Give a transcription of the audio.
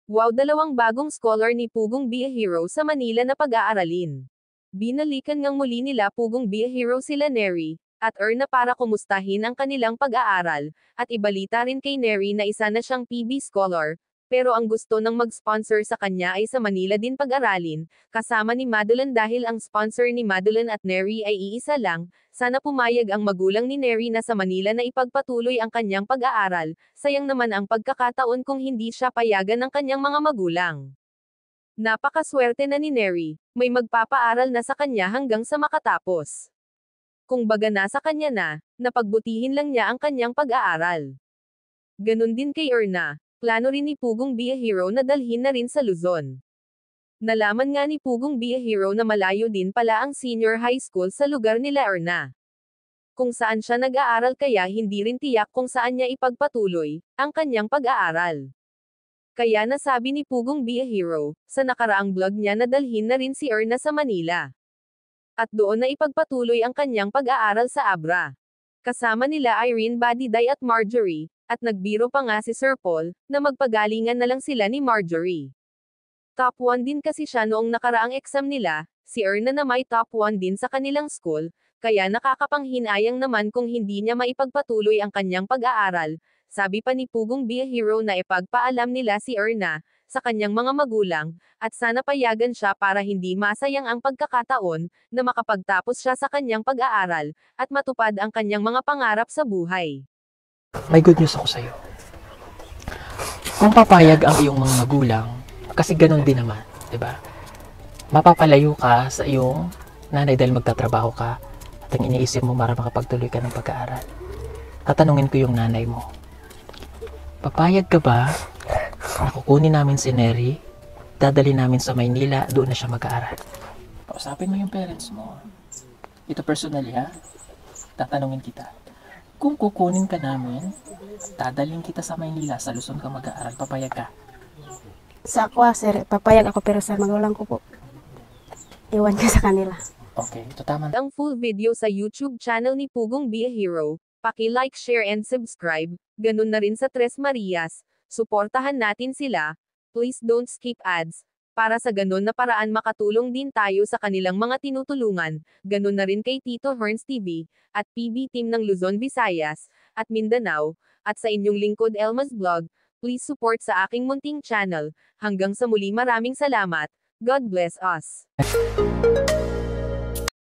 Wow, dalawang bagong scholar ni Pugong Be a Hero sa Manila na pag-aaralin. Binalikan ngang muli nila Pugong Be a Hero sila Neri, at Erna para kumustahin ang kanilang pag-aaral, at ibalita rin kay Neri na isa na siyang PB scholar, pero ang gusto ng mag-sponsor sa kanya ay sa Manila din pag-aralin, kasama ni Madeline dahil ang sponsor ni Madeline at Neri ay iisa lang, sana pumayag ang magulang ni Neri na sa Manila na ipagpatuloy ang kanyang pag-aaral, sayang naman ang pagkakataon kung hindi siya payagan ng kanyang mga magulang. Napakaswerte na ni Neri, may magpapaaral na sa kanya hanggang sa makatapos. Kung baga nasa kanya na, napagbutihin lang niya ang kanyang pag-aaral. Ganun din kay Erna, plano rin ni Pugong Be a Hero na dalhin na rin sa Luzon. Nalaman nga ni Pugong Be a Hero na malayo din pala ang senior high school sa lugar nila Erna. Kung saan siya nag-aaral kaya hindi rin tiyak kung saan niya ipagpatuloy ang kanyang pag-aaral. Kaya nasabi ni Pugong Be a Hero, sa nakaraang vlog niya na dalhin na rin si Erna sa Manila. At doon na ipagpatuloy ang kanyang pag-aaral sa Abra. Kasama nila Irene Badiday at Marjorie, at nagbiro pa nga si Sir Paul, na magpagalingan na lang sila ni Marjorie. Top 1 din kasi siya noong nakaraang exam nila, si Erna na may top 1 din sa kanilang school, kaya nakakapanghinayang naman kung hindi niya maipagpatuloy ang kanyang pag-aaral. Sabi pa ni Pugong Be a Hero na ipagpaalam nila si Erna, sa kanyang mga magulang, at sana payagan siya para hindi masayang ang pagkakataon, na makapagtapos siya sa kanyang pag-aaral, at matupad ang kanyang mga pangarap sa buhay. May good news ako sa'yo. Kung papayag ang iyong mga magulang, kasi ganun din naman, di ba? Mapapalayo ka sa iyong nanay dahil magtatrabaho ka, at ang iniisip mo para makapagtuloy ka ng pag-aaral. Tatanungin ko yung nanay mo, papayag ka ba na kukunin namin si Neri, dadali namin sa Maynila, doon na siya mag-aaral? Kausapin mo yung parents mo. Ito personally ha, tatanungin kita. Kung kukunin ka namin, dadalhin kita sa Maynila, sa Luzon ka mag-aaral, papayag ka? Sa ako, sir, papayag ako pero sa magulang ko po, iwan ko sa kanila. Okay, ito tama. Ang full video sa YouTube channel ni Pugong Be a Hero, paki-like, share and subscribe, ganun na rin sa Tres Marias, suportahan natin sila, please don't skip ads, para sa ganun na paraan makatulong din tayo sa kanilang mga tinutulungan, ganun na rin kay Tito Hearns TV, at PB Team ng Luzon, Visayas, at Mindanao, at sa inyong lingkod Elmas Vlog, please support sa aking munting channel, hanggang sa muli maraming salamat, God bless us.